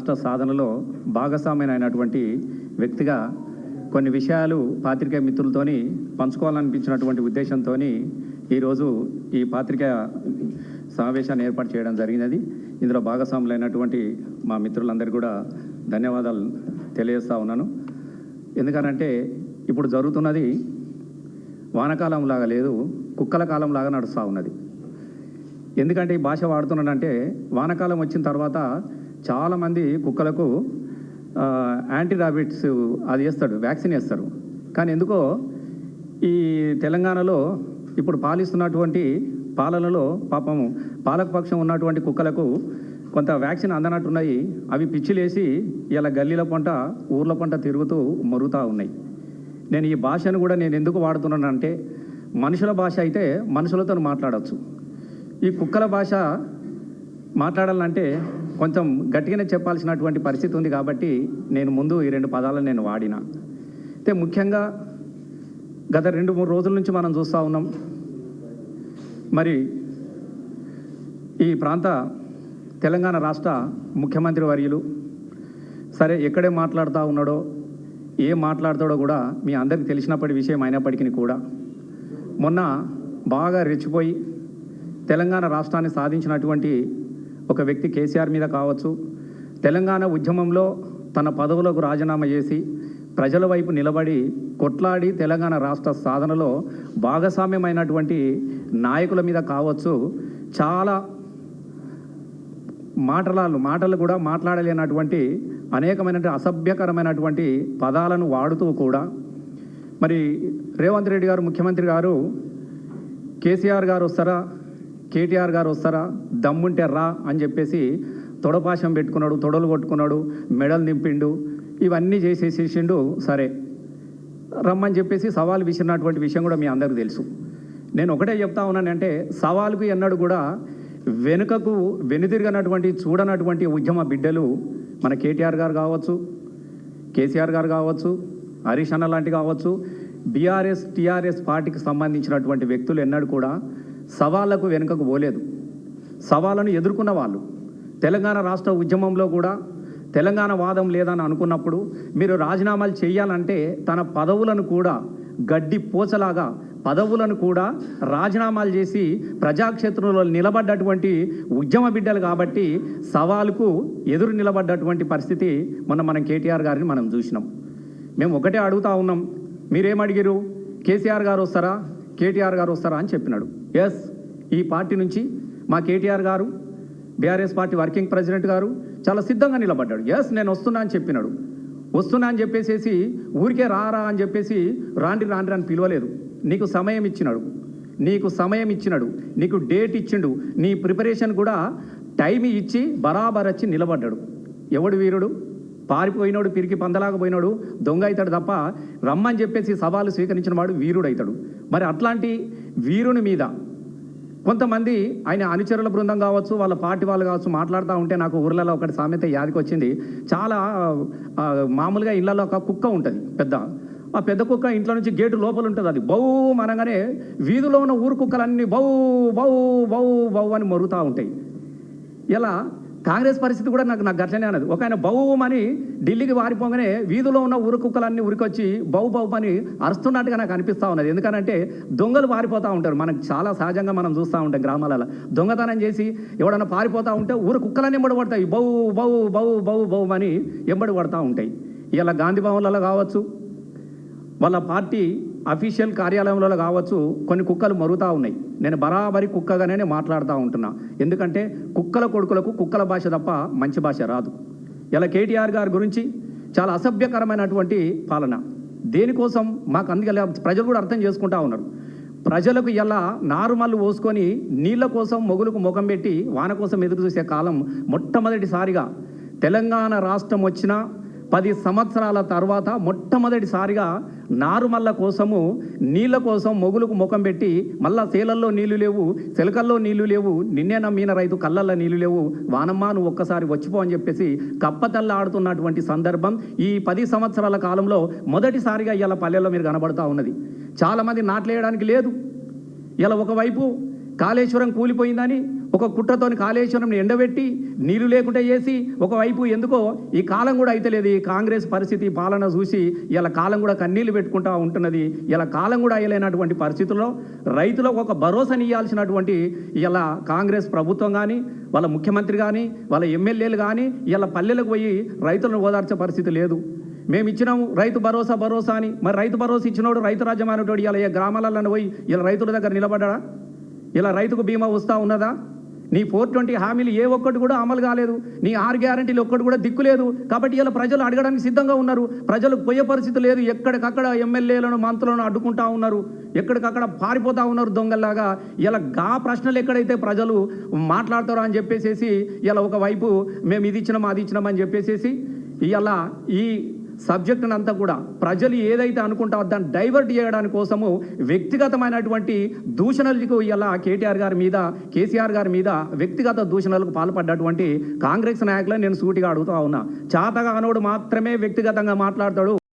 రాష్ట్ర సాధనలో భాగస్వామ్యమైనటువంటి వ్యక్తిగా కొన్ని విషయాలు పాత్రికేయ మిత్రులతోని పంచుకోవాలనిపించినటువంటి ఉద్దేశంతో ఈరోజు ఈ పాత్రికేయ సమావేశాన్ని ఏర్పాటు చేయడం జరిగినది. ఇందులో భాగస్వాములైనటువంటి మా మిత్రులందరికీ కూడా ధన్యవాదాలు తెలియజేస్తూ ఉన్నాను. ఎందుకనంటే ఇప్పుడు జరుగుతున్నది వానకాలం లాగా లేదు, కుక్కల కాలం లాగా నడుస్తూ ఉన్నది. ఎందుకంటే ఈ భాష వాడుతున్నానంటే వానకాలం వచ్చిన తర్వాత చాలామంది కుక్కలకు యాంటీ ర్యాబిట్స్ అది వేస్తాడు, వ్యాక్సిన్ వేస్తారు. కానీ ఎందుకో ఈ తెలంగాణలో ఇప్పుడు పాలిస్తున్నటువంటి పాలనలో పాపం పాలకపక్షం ఉన్నటువంటి కుక్కలకు కొంత వ్యాక్సిన్ అందనట్టున్నాయి. అవి పిచ్చిలేసి ఇలా గల్లీల పంట ఊర్ల పంట తిరుగుతూ మరుగుతూ ఉన్నాయి. నేను ఈ భాషను కూడా నేను ఎందుకు వాడుతున్నానంటే మనుషుల భాష అయితే మనుషులతో మాట్లాడవచ్చు. ఈ కుక్కల భాష మాట్లాడాలంటే కొంచెం గట్టిగానే చెప్పాల్సినటువంటి పరిస్థితి ఉంది. కాబట్టి నేను ముందు ఈ 2 పదాలను నేను వాడిన. అయితే ముఖ్యంగా గత 2-3 రోజుల నుంచి మనం చూస్తూ ఉన్నాం. మరి ఈ ప్రాంత తెలంగాణ రాష్ట్ర ముఖ్యమంత్రి వర్యులు సరే ఎక్కడే మాట్లాడుతూ ఉన్నాడో ఏం మాట్లాడతాడో కూడా మీ అందరికీ తెలిసినప్పటి విషయం అయినప్పటికీ కూడా మొన్న బాగా రెచ్చిపోయి తెలంగాణ రాష్ట్రాన్ని సాధించినటువంటి ఒక వ్యక్తి కేసీఆర్ మీద కావచ్చు, తెలంగాణ ఉద్యమంలో తన పదవులకు రాజీనామా చేసి ప్రజల వైపు నిలబడి కొట్లాడి తెలంగాణ రాష్ట్ర సాధనలో భాగస్వామ్యమైనటువంటి నాయకుల మీద కావచ్చు, చాలా మాటలు కూడా మాట్లాడలేనటువంటి అనేకమైనటువంటి అసభ్యకరమైనటువంటి పదాలను వాడుతూ కూడా మరి రేవంత్ రెడ్డి గారు ముఖ్యమంత్రి గారు కేసీఆర్ గారు వస్తారా, కేటీఆర్ గారు వస్తారా, దమ్ముంటే రా అని చెప్పేసి తొడపాశం పెట్టుకున్నాడు, తొడలు కొట్టుకున్నాడు, మెడలు నింపిండు, ఇవన్నీ చేసేసిండు. సరే రమ్మని చెప్పేసి సవాల్ విసిరినటువంటి విషయం కూడా మీ అందరికీ తెలుసు. నేను ఒకటే చెప్తా ఉన్నానంటే సవాలుకు ఎన్నడూ కూడా వెనుకకు వెనుదిరిగినటువంటి చూడనటువంటి ఉద్యమ బిడ్డలు మన కేటీఆర్ గారు కావచ్చు, కేసీఆర్ గారు కావచ్చు, హరీష్ అన్న లాంటి కావచ్చు, బీఆర్ఎస్ టీఆర్ఎస్ పార్టీకి సంబంధించినటువంటి వ్యక్తులు ఎన్నడూ కూడా సవాళ్లకు వెనుకకు పోలేదు. సవాళ్ళను ఎదుర్కొన్న వాళ్ళు తెలంగాణ రాష్ట్ర ఉద్యమంలో కూడా తెలంగాణ వాదం లేదని అనుకున్నప్పుడు మీరు రాజీనామాలు చేయాలంటే తన పదవులను కూడా గడ్డి పోచలాగా పదవులను కూడా రాజీనామాలు చేసి ప్రజాక్షేత్రంలో నిలబడ్డటువంటి ఉద్యమ బిడ్డలు కాబట్టి సవాలుకు ఎదురు నిలబడ్డటువంటి పరిస్థితి మనం కేటీఆర్ గారిని మనం చూసినాం. మేము ఒకటే అడుగుతా ఉన్నాం, మీరేమడిగారు? కేసీఆర్ గారు వస్తారా, కేటీఆర్ గారు వస్తారా అని చెప్పినాడు. ఎస్, ఈ పార్టీ నుంచి మా కేటీఆర్ గారు బీఆర్ఎస్ పార్టీ వర్కింగ్ ప్రెసిడెంట్ గారు చాలా సిద్ధంగా నిలబడ్డాడు. ఎస్, నేను వస్తున్నా అని చెప్పినాడు. వస్తున్నా అని చెప్పేసి ఊరికే రారా అని చెప్పేసి రాండి అని పిలవలేదు. నీకు సమయం ఇచ్చినాడు, నీకు డేట్ ఇచ్చిండు, నీ ప్రిపరేషన్ కూడా టైం ఇచ్చి బరాబర్ వచ్చి నిలబడ్డాడు. ఎవడు వీరుడు? పారిపోయినాడు, పిరికి పందలాగా పోయినాడు దొంగ అవుతాడు తప్ప రమ్మని చెప్పేసి సవాలు స్వీకరించిన వాడు వీరుడు అవుతాడు. మరి అట్లాంటి వీరుని మీద కొంతమంది ఆయన అనుచరుల బృందం కావచ్చు, వాళ్ళ పార్టీ వాళ్ళు కావచ్చు మాట్లాడుతూ ఉంటే నాకు ఊర్లలో ఒకటి సామెత యాదికి వచ్చింది. చాలా మామూలుగా ఇళ్లలో ఒక కుక్క ఉంటుంది పెద్ద, ఆ పెద్ద కుక్క ఇంట్లో నుంచి గేటు లోపల ఉంటుంది. అది బౌ అనగానే వీధిలో ఉన్న ఊరు కుక్కలన్నీ బౌ బౌ బౌ బౌ అని మరుగుతూ ఉంటాయి. ఇలా కాంగ్రెస్ పరిస్థితి కూడా నాకు గట్లనే అన్నది. ఒక ఆయన బౌమని ఢిల్లీకి వారిపోగానే వీధిలో ఉన్న ఊరు కుక్కలన్నీ ఉరికొచ్చి బౌ అని అరుస్తున్నట్టుగా నాకు అనిపిస్తూ ఉన్నది. ఎందుకనంటే దొంగలు పారిపోతూ ఉంటారు. మనకు చాలా సహజంగా మనం చూస్తూ ఉంటాం గ్రామాలలో దొంగతనం చేసి ఎవడన్నా పారిపోతూ ఉంటే ఊరు కుక్కలన్నీ ఎంబడి పడతాయి, బౌ బౌ బౌ బౌ బౌ అని ఎంబడి పడుతూ ఉంటాయి. ఇలా గాంధీ భవన్లలో కావచ్చు, వాళ్ళ పార్టీ అఫీషియల్ కార్యాలయంలో కావచ్చు కొన్ని కుక్కలు మరుగుతూ ఉన్నాయి. నేను బరాబరి కుక్కగానే మాట్లాడుతూ ఉంటున్నా. ఎందుకంటే కుక్కల కొడుకులకు కుక్కల భాష తప్ప మంచి భాష రాదు. ఇలా కేటీఆర్ గారి గురించి చాలా అసభ్యకరమైనటువంటి పాలన. దేనికోసం మాకు అందుకే ప్రజలు కూడా అర్థం చేసుకుంటా ఉన్నారు. ప్రజలకు ఇలా నారుమల్లు పోసుకొని నీళ్ళ కోసం మొగులకు ముఖం పెట్టి వాన కోసం ఎదురు చూసే కాలం మొట్టమొదటిసారిగా తెలంగాణ రాష్ట్రం వచ్చిన 10 సంవత్సరాల తర్వాత మొట్టమొదటిసారిగా నారుమల్ల కోసము నీళ్ళ కోసం మొగులకు ముఖం పెట్టి మళ్ళా సేలల్లో నీళ్లు లేవు, సెలకల్లో నీళ్లు లేవు, నిన్నే నమ్మిన రైతు కళ్ళల్లో నీళ్లు లేవు, వానమ్మా నువ్వు ఒక్కసారి వచ్చిపో అని చెప్పేసి కప్పతల్ల ఆడుతున్నటువంటి సందర్భం ఈ 10 సంవత్సరాల కాలంలో మొదటిసారిగా ఇలా పల్లెల్లో మీరు కనబడుతూ ఉన్నది. చాలామంది నాట్లేయడానికి లేదు. ఇలా ఒకవైపు కాళేశ్వరం కూలిపోయిందని, ఒక కుట్రతోని కాళేశ్వరం ఎండబెట్టి నీళ్లు లేకుండా చేసి ఒకవైపు ఎందుకో ఈ కాలం కూడా అయితలేదు. ఈ కాంగ్రెస్ పరిస్థితి పాలన చూసి ఇలా కాలం కూడా కన్నీళ్లు పెట్టుకుంటా ఉంటున్నది. ఇలా కాలం కూడా అయ్యలేనటువంటి పరిస్థితుల్లో రైతులకు ఒక భరోసాని ఇవ్వాల్సినటువంటి ఇలా కాంగ్రెస్ ప్రభుత్వం కానీ వాళ్ళ ముఖ్యమంత్రి కానీ వాళ్ళ ఎమ్మెల్యేలు కానీ ఇలా పల్లెలకు పోయి రైతులను ఓదార్చే పరిస్థితి లేదు. మేము ఇచ్చినాము రైతు భరోసా అని. మరి రైతు భరోసా ఇచ్చినోడు రైతు రాజ్యం అనేటోడు ఇలా ఏ గ్రామాలలో పోయి ఇలా రైతుల దగ్గర నిలబడ్డా? ఇలా రైతుకు బీమా వస్తూ ఉన్నదా? నీ 420 హామీలు ఏ ఒక్కటి కూడా అమలు కాలేదు. నీ 6 గ్యారంటీలు ఒక్కటి కూడా దిక్కు లేదు. కాబట్టి ఇలా ప్రజలు అడగడానికి సిద్ధంగా ఉన్నారు. ప్రజలు పోయే పరిస్థితి లేదు. ఎక్కడికక్కడ ఎమ్మెల్యేలను మంత్రులను అడ్డుకుంటా ఉన్నారు. ఎక్కడికక్కడ పారిపోతూ ఉన్నారు దొంగల్లాగా. ఇలా ప్రశ్నలు ఎక్కడైతే ప్రజలు మాట్లాడతారో అని చెప్పేసి ఇలా ఒకవైపు మేము ఇది ఇచ్చినాం అది ఇచ్చినామని చెప్పేసి ఇలా ఈ సబ్జెక్టును అంతా కూడా ప్రజలు ఏదైతే అనుకుంటారో దాన్ని డైవర్ట్ చేయడానికి కోసము వ్యక్తిగతమైనటువంటి దూషణలకు ఇలా కేటీఆర్ గారి మీద కేసీఆర్ గారి మీద వ్యక్తిగత దూషణలకు పాల్పడ్డటువంటి కాంగ్రెస్ నాయకులను నేను సూటిగా అడుగుతా ఉన్నా. చాతగా అనోడు మాత్రమే వ్యక్తిగతంగా మాట్లాడతాడు.